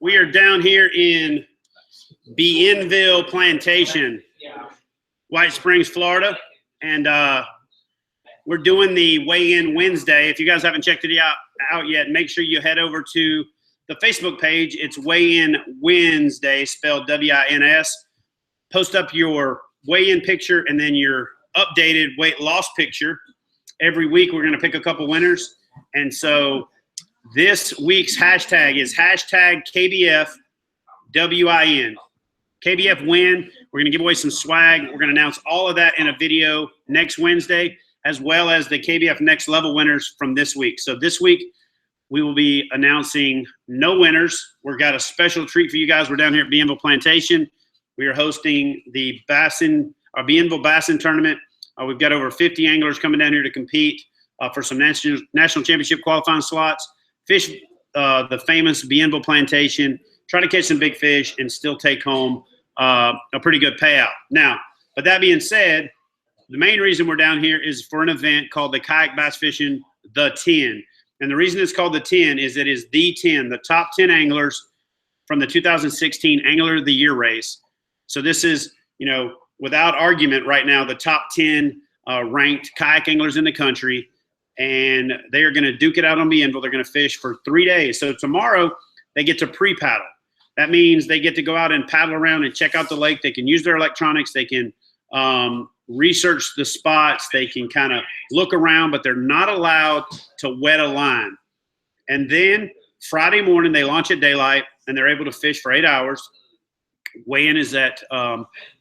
We are down here in Bienville Plantation, White Springs, Florida, and we're doing the Weigh-In Wednesday. If you guys haven't checked it out yet, make sure you head over to the Facebook page. It's Weigh-In Wednesday, spelled W-I-N-S. Post up your weigh-in picture and then your updated weight loss picture. Every week we're going to pick a couple winners. And so this week's hashtag is hashtag KBF WIN. KBF win. We're going to give away some swag. We're going to announce all of that in a video next Wednesday, as well as the KBF Next Level winners from this week. So this week we will be announcing no winners. We've got a special treat for you guys. We're down here at Bienville Plantation. We are hosting the Bienville Bassin Tournament. We've got over 50 anglers coming down here to compete for some national championship qualifying slots. Fish the famous Bienville Plantation, try to catch some big fish, and still take home a pretty good payout. Now, but that being said, the main reason we're down here is for an event called the Kayak Bass Fishing The 10. And the reason it's called The 10 is it is the 10, the top 10 anglers from the 2016 Angler of the Year race. So this is, without argument right now, the top 10 ranked kayak anglers in the country. And they are going to duke it out on Bienville. They're going to fish for 3 days. So tomorrow they get to pre-paddle. That means they get to go out and paddle around and check out the lake. They can use their electronics. They can research the spots. They can kind of look around, but they're not allowed to wet a line. And then Friday morning they launch at daylight and they're able to fish for 8 hours. Weigh-in is at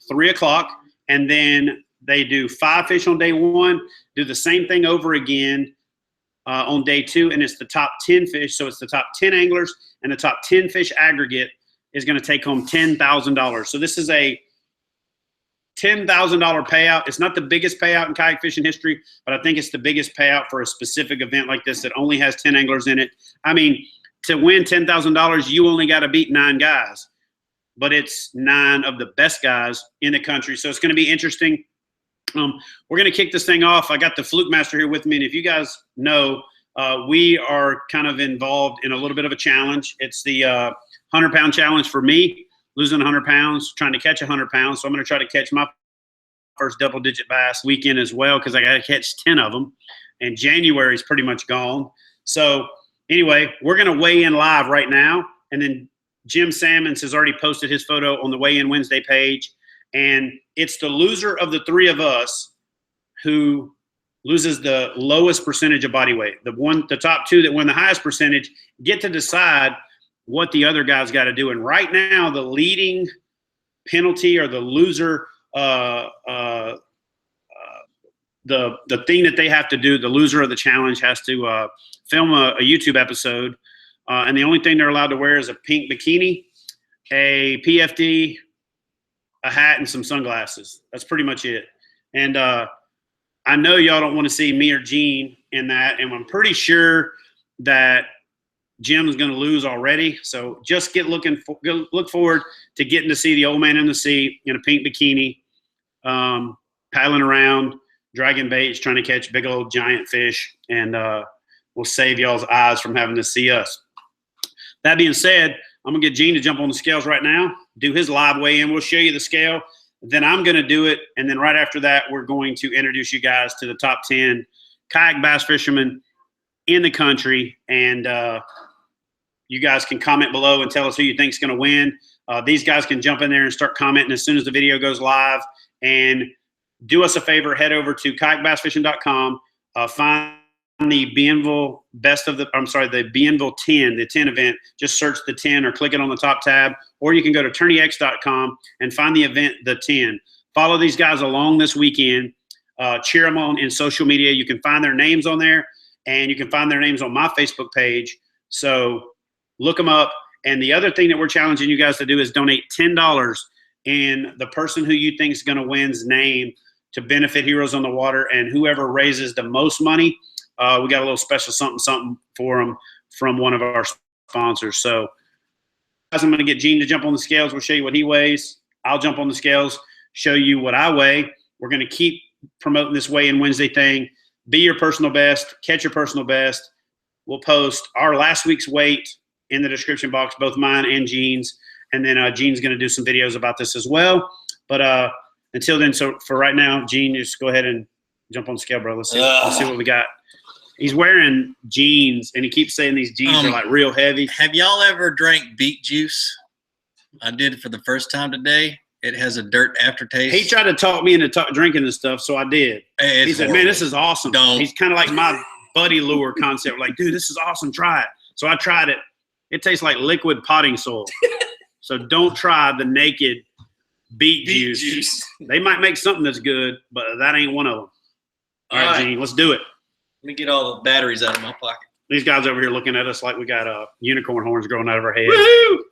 3 o'clock, and then they do 5 fish on day 1, do the same thing over again on day 2, and it's the top 10 fish. So it's the top 10 anglers, and the top 10 fish aggregate is going to take home $10,000. So this is a $10,000 payout. It's not the biggest payout in kayak fishing history, but I think it's the biggest payout for a specific event like this that only has 10 anglers in it. I mean, to win $10,000, you only got to beat 9 guys. But it's 9 of the best guys in the country. So it's going to be interesting. We're going to kick this thing off. I got the Fluke Master here with me. And if you guys know, we are kind of involved in a little bit of a challenge. It's the 100-pound challenge for me, losing 100 pounds, trying to catch 100 pounds. So I'm going to try to catch my first double-digit bass weekend as well, because I got to catch 10 of them. And January is pretty much gone. So anyway, we're going to weigh in live right now. And then Jim Salmons has already posted his photo on the Weigh-In Wednesday page, and it's the loser of the 3 of us who loses the lowest percentage of body weight. The top 2 that win the highest percentage get to decide what the other guys got to do. And right now, the leading penalty or the loser, the thing that they have to do, the loser of the challenge has to film a YouTube episode. And the only thing they're allowed to wear is a pink bikini, a PFD, a hat, and some sunglasses. That's pretty much it. And I know y'all don't want to see me or Gene in that, and I'm pretty sure that Jim's going to lose already. So just look forward to getting to see the old man in the sea in a pink bikini, paddling around, dragging baits, trying to catch big old giant fish, and we'll save y'all's eyes from having to see us. That being said, I'm going to get Gene to jump on the scales right now, do his live weigh-in. We'll show you the scale. Then I'm going to do it. And then right after that, we're going to introduce you guys to the top 10 kayak bass fishermen in the country. And you guys can comment below and tell us who you think is going to win. These guys can jump in there and start commenting as soon as the video goes live. And do us a favor, head over to kayakbassfishing.com, find the Bienville the Bienville 10, the 10 event. Just search the 10 or click it on the top tab, or you can go to tourneyx.com and find the event, the 10. Follow these guys along this weekend. Cheer them on in social media. You can find their names on there, and you can find their names on my Facebook page. So look them up. And the other thing that we're challenging you guys to do is donate $10 in the person who you think is going to win's name to benefit Heroes on the Water. And whoever raises the most money, we got a little special something for them from one of our sponsors. So guys, I'm going to get Gene to jump on the scales. We'll show you what he weighs. I'll jump on the scales, show you what I weigh. We're going to keep promoting this Weigh-In Wednesday thing. Be your personal best. Catch your personal best. We'll post our last week's weight in the description box, both mine and Gene's. And then Gene's going to do some videos about this as well. But until then, so for right now, Gene, just go ahead and jump on the scale, bro. Let's see what we got. He's wearing jeans, and he keeps saying these jeans are like real heavy. Have y'all ever drank beet juice? I did it for the first time today. It has a dirt aftertaste. He tried to talk me into drinking this stuff, so I did. He said, man, this is awesome. He's kind of like my buddy lure concept. Like, dude, this is awesome. Try it. So I tried it. It tastes like liquid potting soil. So don't try the naked beet juice. They might make something that's good, but that ain't one of them. All right, Gene, let's do it. Let me get all the batteries out of my pocket. These guys over here looking at us like we got unicorn horns growing out of our heads. Woo!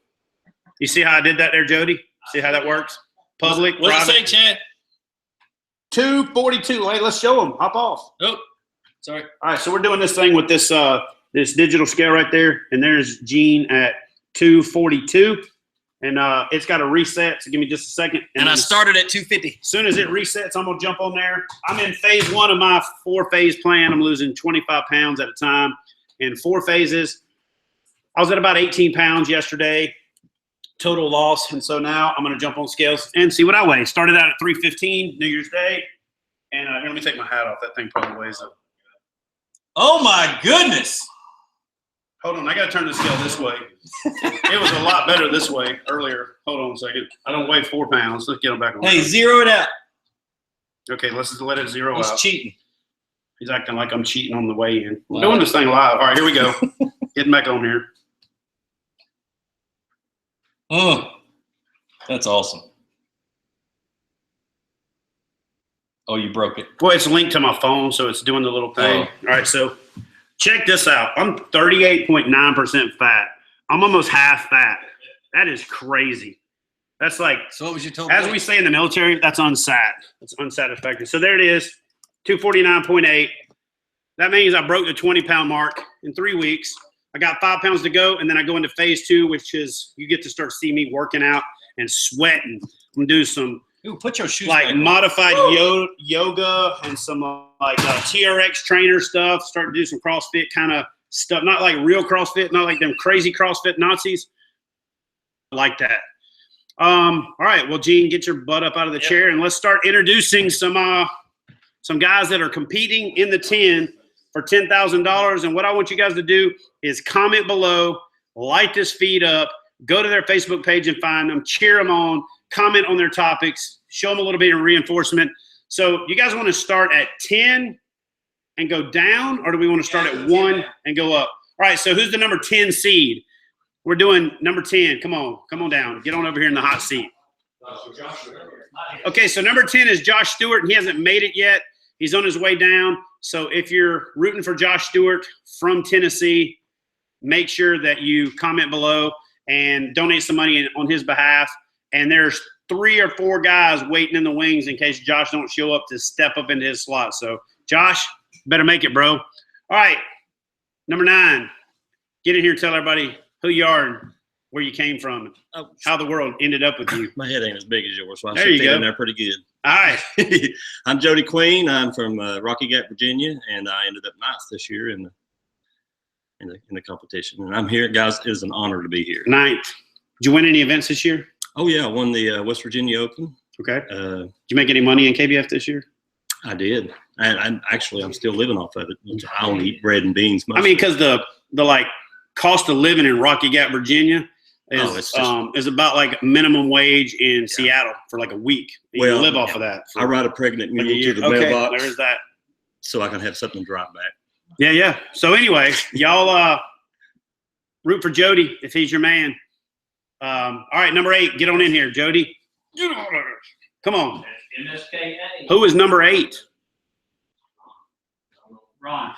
You see how I did that there, Jody? See how that works? Public, What's it say, Chad? 242. Hey, let's show them. Hop off. Oh, sorry. All right, so we're doing this thing with this this digital scale right there, and there's Gene at 242, and it's got a reset. So give me just a second. And I started at 250. As soon as it resets, I'm gonna jump on there. I'm in phase 1 of my 4-phase plan. I'm losing 25 pounds at a time in 4 phases. I was at about 18 pounds yesterday. Total loss, and so now I'm going to jump on scales and see what I weigh. Started out at 315 New Year's Day, and here, let me take my hat off. That thing probably weighs up. Oh my goodness! Hold on, I got to turn the scale this way. It was a lot better this way earlier. Hold on a second. I don't weigh 4 pounds. Let's get them back on. Hey, zero it out. Okay, let's just let it zero out. He's cheating. He's acting like I'm cheating on the weigh-in. We're doing this thing live. All right, here we go. Getting back on here. Oh, that's awesome. Oh, you broke it. Well, it's linked to my phone, so it's doing the little thing. Oh. All right, so check this out. I'm 38.9% fat. I'm almost half fat. That is crazy. That's like, so what was your total? As we say in the military, that's unsat. That's unsatisfactory. So there it is, 249.8. That means I broke the 20-pound mark in 3 weeks. I got 5 pounds to go, and then I go into phase 2, which is you get to start seeing me working out and sweating. I'm gonna do some put your shoes like modified yoga and some like TRX trainer stuff. Start to do some CrossFit kind of stuff, not like real CrossFit, not like them crazy CrossFit Nazis. I like that. All right, well, Gene, get your butt up out of the chair, and let's start introducing some guys that are competing in the 10 for $10,000. And what I want you guys to do is comment below, light this feed up, go to their Facebook page and find them, cheer them on, comment on their topics, show them a little bit of reinforcement. So you guys want to start at 10 and go down, or do we want to start at 1 and go up? All right, so who's the number 10 seed? We're doing number 10. Come on down. Get on over here in the hot seat. Okay, so number 10 is Josh Stewart, and he hasn't made it yet. He's on his way down. So if you're rooting for Josh Stewart from Tennessee, make sure that you comment below and donate some money on his behalf. And there's 3 or 4 guys waiting in the wings in case Josh don't show up to step up into his slot. So Josh, better make it, bro. All right, number 9. Get in here and tell everybody who you are and where you came from, and how the world ended up with you. My head ain't as big as yours, so I there should you fit go. in there pretty good. All right. I'm Jody Queen. I'm from Rocky Gap, Virginia, and I ended up 9th this year in the competition. And I'm here, guys. It is an honor to be here. 9th. Did you win any events this year? Oh yeah, I won the West Virginia Open. Okay. Did you make any money in KBF this year? I did, and I'm still living off of it. I only eat bread and beans. I mean, because the like cost of living in Rocky Gap, Virginia, is about like minimum wage in Seattle for like a week. You live off of that. I ride a pregnant mule to the mailbox. There's that. So I can have something to drive back. Yeah. So anyway, y'all root for Jody if he's your man. All right, number 8. Get on in here, Jody. Come on. Who is number 8? Ron.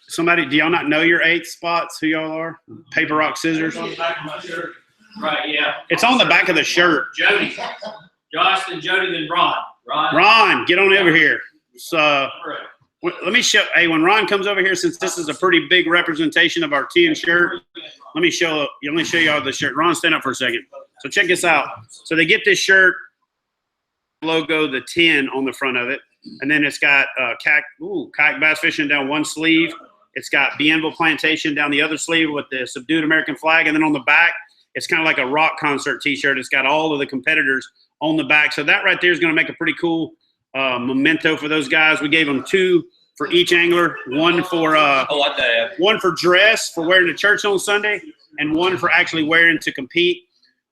Somebody, do y'all not know your 8 spots? Who y'all are? Paper, rock, scissors. Right, yeah. It's on the back of the shirt. Jody. Josh, then Jody, then Ron. Ron, get on over here. So let me show. Hey, when Ron comes over here, since this is a pretty big representation of our 10 shirt, let me show you all the shirt. Ron, stand up for a second. So check this out. So they get this shirt logo, the 10 on the front of it, and then it's got kayak bass fishing down one sleeve. It's got Bienville Plantation down the other sleeve with the subdued American flag. And then on the back, it's kind of like a rock concert t-shirt. It's got all of the competitors on the back. So that right there is going to make a pretty cool memento for those guys. We gave them 2 for each angler, one for dress, for wearing to church on Sunday, and one for actually wearing to compete.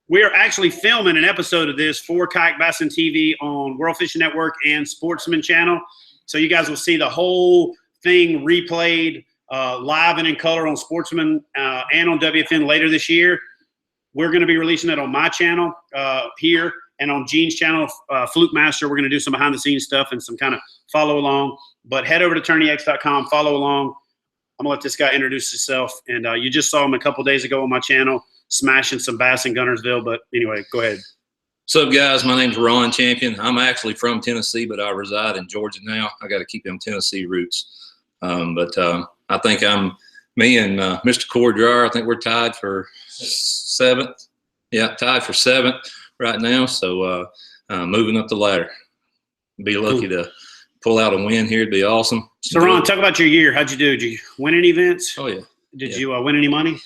We are actually filming an episode of this for Kayak Bassin TV on World Fishing Network and Sportsman Channel. So you guys will see the whole thing replayed live and in color on Sportsman and on WFN later this year. We're going to be releasing it on my channel here, and on Gene's channel, Fluke Master. We're going to do some behind-the-scenes stuff and some kind of follow along. But head over to TourneyX.com, follow along. I'm going to let this guy introduce himself. And you just saw him a couple days ago on my channel, smashing some bass in Guntersville. But anyway, go ahead. What's up, guys? My name's Ron Champion. I'm actually from Tennessee, but I reside in Georgia now. I got to keep them Tennessee roots. I think me and Mr. Corey Dreyer, I think we're tied for 7th. Yeah, tied for 7th right now. So moving up the ladder. Be lucky to pull out a win here. It'd be awesome. So, Ron, talk about your year. How'd you do? Did you win any events? Oh, yeah. Did you win any money?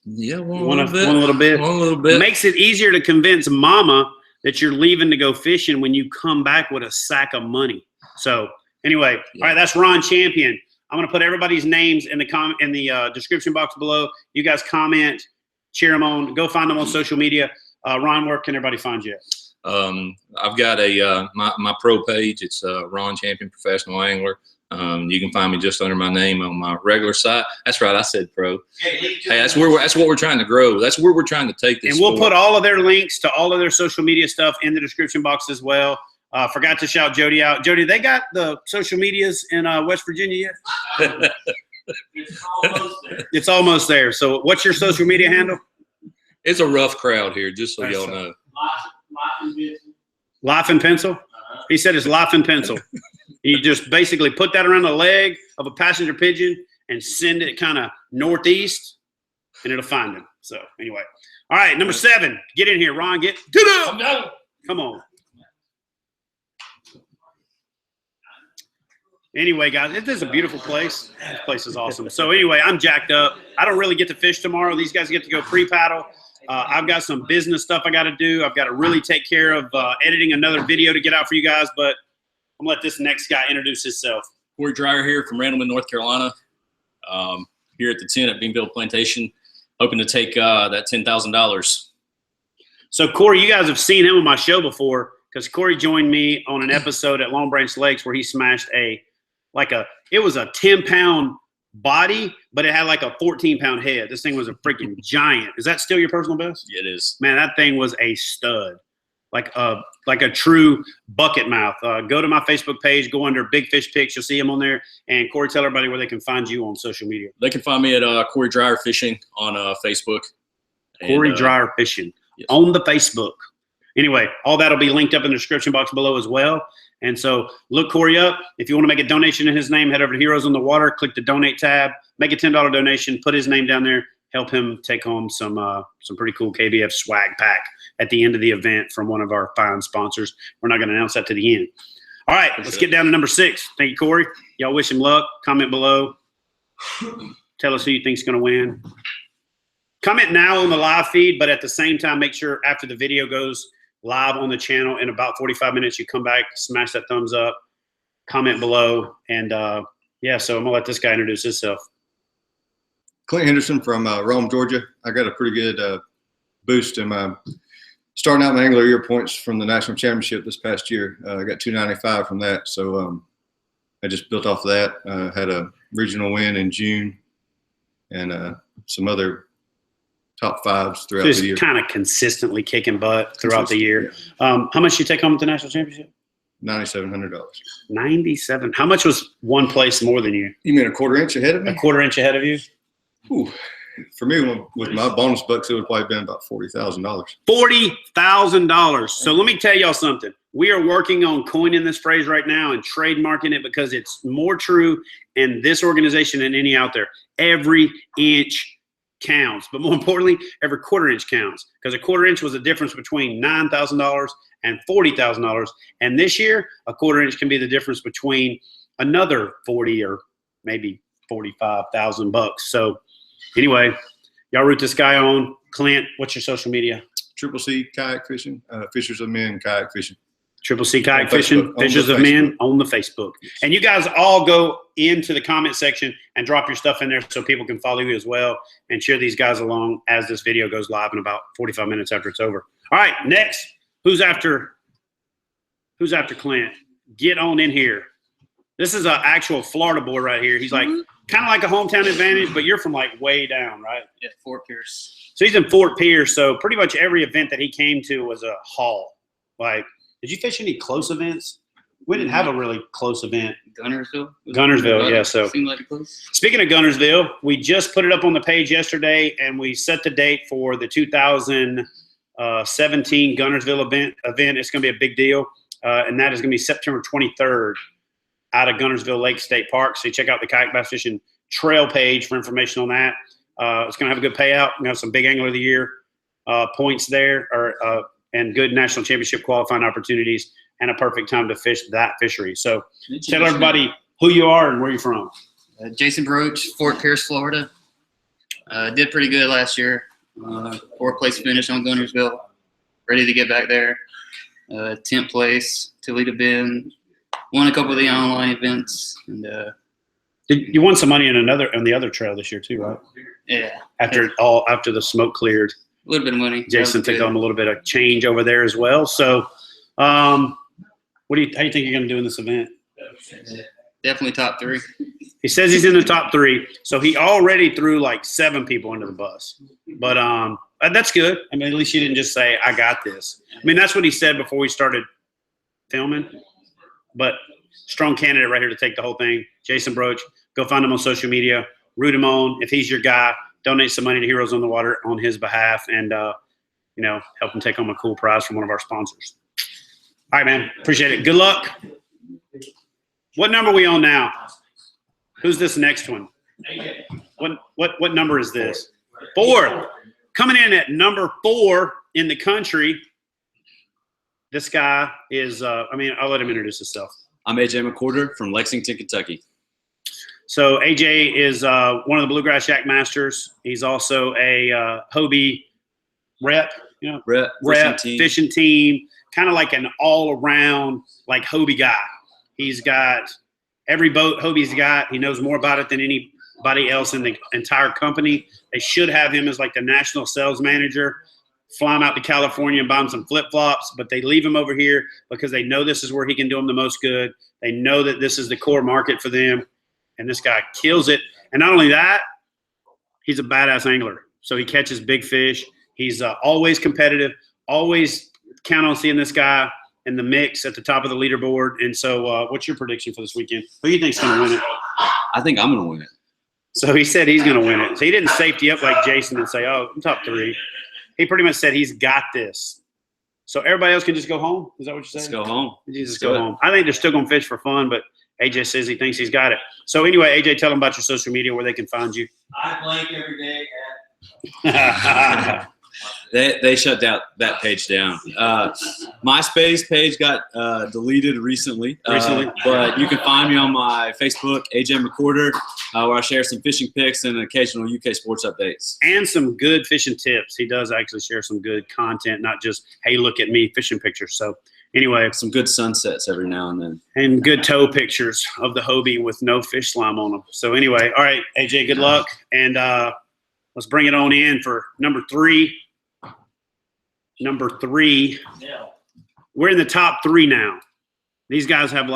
Yeah, One little bit. One little bit. Makes it easier to convince mama that you're leaving to go fishing when you come back with a sack of money. So anyway, All right, that's Ron Champion. I'm going to put everybody's names in the description box below. You guys comment, cheer them on, go find them on social media. Ron, where can everybody find you? I've got my pro page. It's Ron Champion Professional Angler. You can find me just under my name on my regular site. That's right, I said pro. Hey, that's what we're trying to grow. That's where we're trying to take this. And we'll put all of their links to all of their social media stuff in the description box as well. Forgot to shout Jody out. Jody, they got the social medias in West Virginia yet? It's almost there. It's almost there. So what's your social media handle? It's a rough crowd here, just so y'all know. Life in pencil? He said it's life in pencil. You just basically put that around the leg of a passenger pigeon and send it kind of northeast, and it'll find him. So anyway. All right, number 7. Get in here, Ron. Get up. No. Come on. Anyway, guys, this is a beautiful place. This place is awesome. So anyway, I'm jacked up. I don't really get to fish tomorrow. These guys get to go pre-paddle. I've got some business stuff I got to do. I've got to really take care of editing another video to get out for you guys, but I'm going to let this next guy introduce himself. Corey Dreyer here from Randleman, North Carolina. Here at the tent at Bienville Plantation, hoping to take that $10,000. So Corey, you guys have seen him on my show before because Corey joined me on an episode at Long Branch Lakes where he smashed it was a 10-pound body, but it had like a 14-pound head. This thing was a freaking giant. Is that still your personal best? Yeah, it is. Man, that thing was a stud. Like a true bucket mouth. Go to my Facebook page, go under Big Fish Pics. You'll see him on there. And Corey, tell everybody where they can find you on social media. They can find me at Corey Dreyer Fishing on Facebook. Corey Dreyer Fishing on the Facebook. Anyway, all that'll be linked up in the description box below as well. And so look Corey up. If you want to make a donation in his name, head over to Heroes on the Water, click the donate tab, make a $10 donation, put his name down there, help him take home some pretty cool KBF swag pack at the end of the event from one of our fine sponsors. We're not going to announce that to the end. All right, let's get down to number 6. Thank you, Corey. Y'all wish him luck. Comment below. Tell us who you think's going to win. Comment now on the live feed, but at the same time, make sure after the video goes live on the channel in about 45 minutes, you come back, smash that thumbs up, comment below. And so I'm going to let this guy introduce himself. Clint Henderson from Rome, Georgia. I got a pretty good boost in my starting out my angler year points from the national championship this past year. I got 295 from that. So I just built off of that. Had a regional win in June and some other top 5s throughout the year. Just kind of consistently kicking butt throughout the year. Yeah. How much did you take home at the national championship? $9,700. 97. How much was one place more than you? You mean a quarter inch ahead of me? A quarter inch ahead of you? Ooh. For me, with my bonus bucks, it would probably been about $40,000. $40,000. So let me tell y'all something. We are working on coining this phrase right now and trademarking it because it's more true in this organization than any out there. Every inch counts, but more importantly, every quarter inch counts, because a quarter inch was the difference between $9,000 and $40,000. And this year, a quarter inch can be the difference between another 40 or maybe $45,000. So anyway, y'all root this guy on. Clint, what's your social media? Triple C Kayak Fishing, Fishers of Men Kayak Fishing. Triple C Kayak On Fishing, Facebook, on Fishers the of Men Facebook. on the Facebook. And you guys all go into the comment section and drop your stuff in there so people can follow you as well and cheer these guys along as this video goes live in about 45 minutes after it's over. All right, next, who's after Clint? Get on in here. This is an actual Florida boy right here. He's like kind of like a hometown advantage, but you're from like way down, right? Yeah, Fort Pierce. So he's in Fort Pierce. So pretty much every event that he came to was a haul. Like, did you fish any close events? We didn't have a really close event. Gunnersville. Gunnersville, yeah. So Seemed like close. speaking of Gunnersville, we just put it up on the page yesterday, and we set the date for the 2017 Gunnersville event. It's going to be a big deal, and that is going to be September 23rd out of Gunnersville Lake State Park. So check out the Kayak Bass Fishing Trail page for information on that. It's going to have a good payout. We're going to have some big Angler of the Year points there, and good national championship qualifying opportunities, and a perfect time to fish that fishery. So tell everybody who you are and where you're from. Jason Broach, Fort Pierce, Florida. Did pretty good last year. 4th place finish on Gunnersville. Ready to get back there. 10th place, Toledo Bend. Won a couple of the online events, and You won some money on the other trail this year too, right? yeah, After the smoke cleared, a little bit of money. Jason took on a little bit of change over there as well. So, how do you think you're going to do in this event? Definitely top 3. He says he's in the top 3, so he already threw like 7 people under the bus. But that's good. I mean, at least you didn't just say, "I got this." I mean, that's what he said before we started filming. But strong candidate right here to take the whole thing. Jason Broach, go find him on social media, root him on. If he's your guy, donate some money to Heroes on the Water on his behalf, and help him take home a cool prize from one of our sponsors. All right, man. Appreciate it. Good luck. What number are we on now? Who's this next one? What number is this? 4. Coming in at number 4 in the country. This guy is, I'll let him introduce himself. I'm AJ McCorder from Lexington, Kentucky. So AJ is one of the Bluegrass Yak Masters. He's also a Hobie rep, fishing team, kind of like an all-around like Hobie guy. He's got every boat Hobie's got. He knows more about it than anybody else in the entire company. They should have him as like the national sales manager. Fly him out to California and buy him some flip-flops, but they leave him over here because they know this is where he can do them the most good. They know that this is the core market for them, and this guy kills it. And not only that, he's a badass angler. So he catches big fish. He's always competitive, always count on seeing this guy in the mix at the top of the leaderboard. And so what's your prediction for this weekend? Who do you think's going to win it? I think I'm going to win it. So he said he's going to win it. So he didn't safety up like Jason and say, oh, I'm top 3. He pretty much said he's got this. So everybody else can just go home? Is that what you're saying? Let's go home. Just go home. I think they're still going to fish for fun, but AJ says he thinks he's got it. So anyway, AJ, tell them about your social media where they can find you. I blank every day. They shut that page down. MySpace page got deleted recently. But you can find me on my Facebook, AJ McCorder, where I share some fishing pics and occasional UK sports updates. And some good fishing tips. He does actually share some good content, not just, hey, look at me fishing pictures. So anyway. Some good sunsets every now and then. And good toe pictures of the Hobie with no fish slime on them. So anyway, all right, AJ, good luck. And let's bring it on in for number 3. Number 3. We're in the top 3 now. These guys have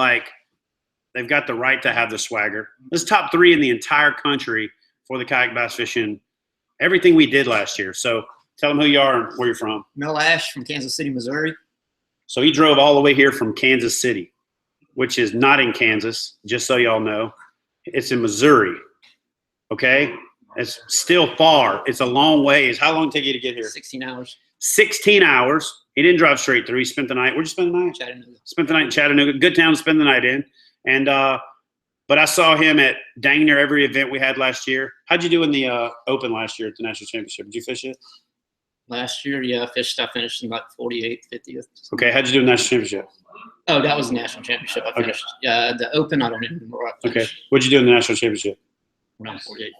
they've got the right to have the swagger. This is top 3 in the entire country for the kayak bass fishing, everything we did last year. So tell them who you are and where you're from. Mel Ash from Kansas City, Missouri. So he drove all the way here from Kansas City, which is not in Kansas, just so y'all know. It's in Missouri, okay? It's still far. It's a long ways. How long did it take you to get here? 16 hours. 16 hours. He didn't drive straight through. He spent the night. Where'd you spend the night? Chattanooga. Spent the night in Chattanooga. Good town to spend the night in. And but I saw him at dang near every event we had last year. How'd you do in the Open last year at the National Championship? Did you fish it? Last year, yeah, I finished in like 48th, 50th. Okay, how'd you do in the National Championship? Oh, that was the national championship. I finished. Yeah, the Open, I don't even remember where I Okay, finished. what'd you do in the National Championship? Around 48.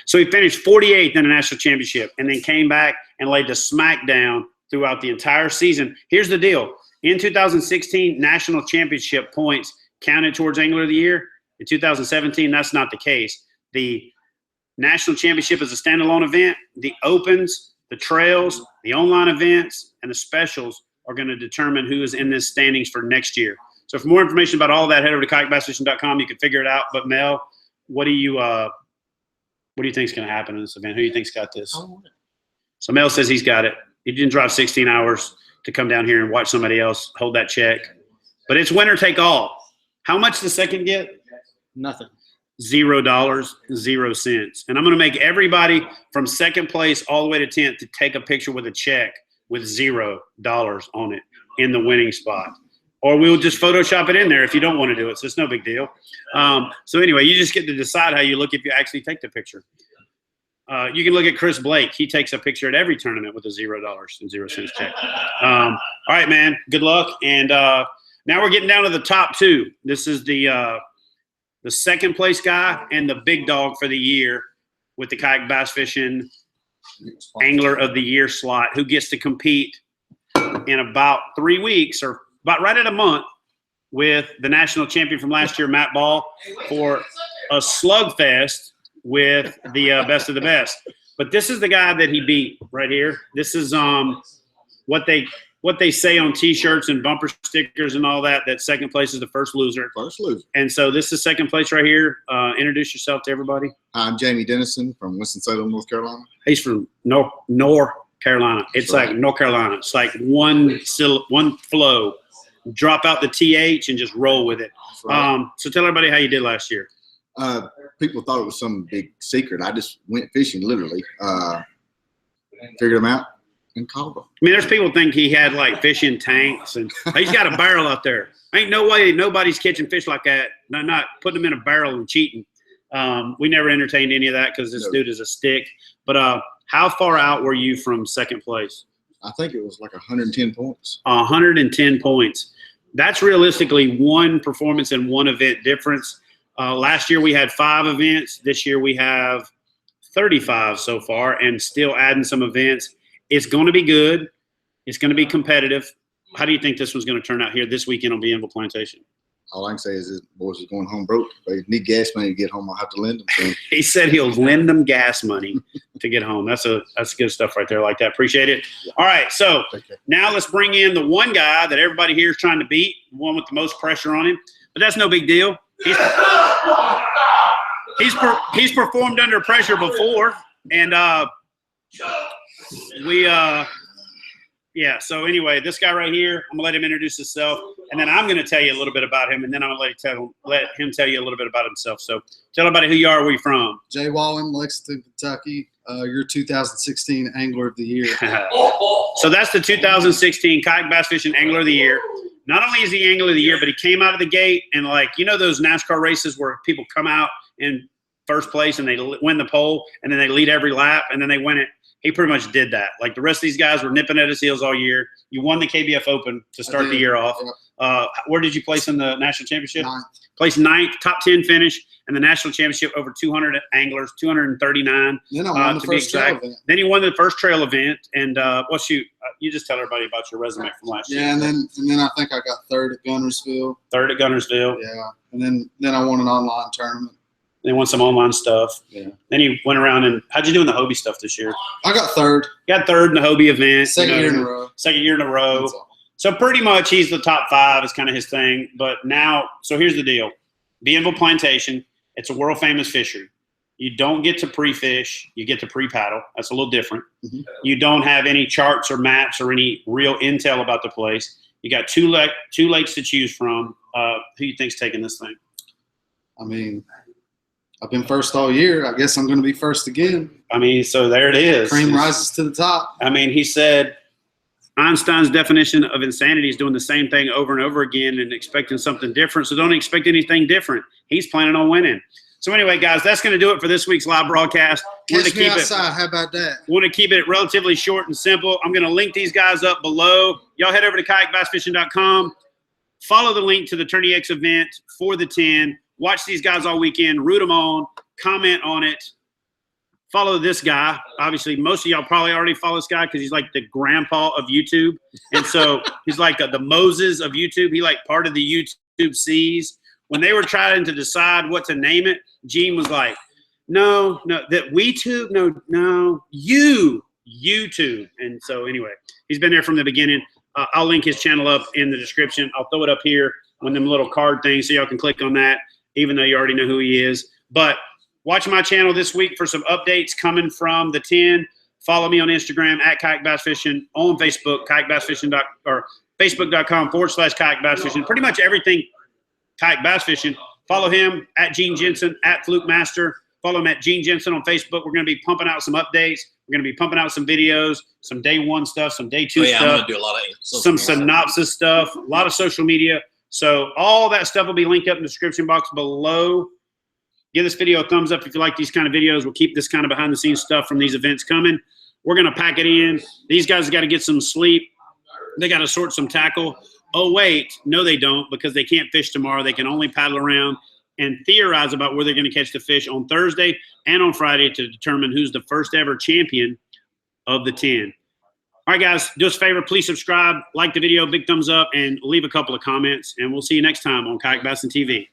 So he finished 48th in the national championship and then came back and laid the smackdown throughout the entire season. Here's the deal. In 2016, national championship points counted towards Angler of the Year. In 2017, that's not the case. The national championship is a standalone event. The opens, the trails, the online events, and the specials are going to determine who is in this standings for next year. So for more information about all that, head over to kayakbassfishing.com. You can figure it out. But Mel, what do you think is going to happen in this event? Who do you think's got this? So Mel says he's got it. He didn't drive 16 hours to come down here and watch somebody else hold that check. But it's winner take all. How much does second get? Nothing. $0, 0 cents. And I'm going to make everybody from second place all the way to 10th to take a picture with a check with $0 on it in the winning spot. Or we'll just Photoshop it in there if you don't want to do it. So it's no big deal. So anyway, you just get to decide how you look if you actually take the picture. You can look at Chris Blake. He takes a picture at every tournament with a $0 and 0 cents check. All right, man. Good luck. And now we're getting down to the top two. This is the second place guy and the big dog for the year with the Kayak Bass Fishing Angler of the Year slot, who gets to compete in about 3 weeks or about right at a month with the national champion from last year, Matt Ball, for a slugfest with the best of the best. But this is the guy that he beat right here. This is what they say on T-shirts and bumper stickers and all that, that second place is the first loser. First loser. And so this is second place right here. Introduce yourself to everybody. I'm Jamie Dennison from Winston-Salem, North Carolina. He's from North Carolina. It's That's right. like North Carolina. It's like one flow. Drop out the TH and just roll with it. Right. So tell everybody how you did last year. People thought it was some big secret. I just went fishing, literally. Figured them out and caught them. I mean, there's people think he had like fishing tanks and he's got a barrel out there. Ain't no way nobody's catching fish like that. Not putting them in a barrel and cheating. We never entertained any of that because this dude is a stick. But how far out were you from second place? I think it was like 110 points. 110 points. That's realistically one performance and one event difference. Last year we had 5 events. This year we have 35 so far and still adding some events. It's going to be good. It's going to be competitive. How do you think this one's going to turn out here this weekend on Bienville Plantation? All I can say is this boys are going home broke. They need gas money to get home. I'll have to lend them to them. He said he'll lend them gas money to get home. That's good stuff right there. I like that. Appreciate it. All right, so now let's bring in the one guy that everybody here is trying to beat, the one with the most pressure on him. But that's no big deal. He's performed under pressure before, and so anyway, this guy right here, I'm gonna let him introduce himself, and then I'm gonna tell you a little bit about him, and then I'm gonna let him tell you a little bit about himself. So tell everybody who you are, where you from. Jay Wallen, Lexington, Kentucky. Your 2016 Angler of the Year. So that's the 2016 Kayak Bass Fishing Angler of the Year. Not only is he Angler of the Year, but he came out of the gate and those NASCAR races where people come out in first place and they win the pole and then they lead every lap and then they win it. He pretty much did that. Like the rest of these guys were nipping at his heels all year. You won the KBF Open to start the year off. Where did you place in the national championship? 9th. Placed 9th, top 10 finish, and the national championship over 200 anglers, 239 Then I won the to be first trail exact. event. Then he won the first trail event, and you just tell everybody about your resume from last year. Yeah, and then I think I got 3rd at Gunnersville. 3rd at Gunnersville. Yeah, and then I won an online tournament. They won some online stuff. Yeah. Then he went around and how'd you do in the Hobie stuff this year? I got 3rd. Got 3rd in the Hobie event. Second year in a row. Second year in a row. That's all. So pretty much he's the top 5 is kind of his thing. But now, so here's the deal. Bienville Plantation, it's a world famous fishery. You don't get to pre-fish. You get to pre-paddle. That's a little different. Mhm. You don't have any charts or maps or any real intel about the place. You got two lakes to choose from. Who you think's taking this thing? I mean, I've been first all year. I guess I'm going to be first again. I mean, so there it is. Cream rises to the top. I mean, he said Einstein's definition of insanity is doing the same thing over and over again and expecting something different. So don't expect anything different. He's planning on winning. So anyway, guys, that's going to do it for this week's live broadcast. Catch me outside. How about that? Want to keep it relatively short and simple. I'm going to link these guys up below. Y'all head over to kayakbassfishing.com. Follow the link to the Tourney X event for the 10. Watch these guys all weekend. Root them on. comment on it. Follow this guy. Obviously, most of y'all probably already follow this guy because he's like the grandpa of YouTube. And so he's like the Moses of YouTube. He like part of the YouTube C's. When they were trying to decide what to name it, Gene was like, no, that WeTube, no, YouTube. And so anyway, he's been there from the beginning. I'll link his channel up in the description. I'll throw it up here on them little card things so y'all can click on that, even though you already know who he is. But watch my channel this week for some updates coming from the 10. Follow me on Instagram at Kayak Bass Fishing, on Facebook, or facebook.com/Kayak Bass Fishing. Pretty much everything Kayak Bass Fishing. Follow him at Gene Jensen, at Fluke Master. Follow him at Gene Jensen on Facebook. We're going to be pumping out some updates. We're going to be pumping out some videos, some day 1 stuff, some day 2 I'm stuff, gonna do a lot of some synopsis stuff, a lot of social media. So all that stuff will be linked up in the description box below. Give this video a thumbs up if you like these kind of videos. We'll keep this kind of behind the scenes stuff from these events coming. We're going to pack it in. These guys got to get some sleep. They got to sort some tackle. Oh, wait. No, they don't, because they can't fish tomorrow. They can only paddle around and theorize about where they're going to catch the fish on Thursday and on Friday to determine who's the first ever champion of the 10. All right, guys, do us a favor. Please subscribe, like the video, big thumbs up, and leave a couple of comments. And we'll see you next time on Kayak Bassin TV.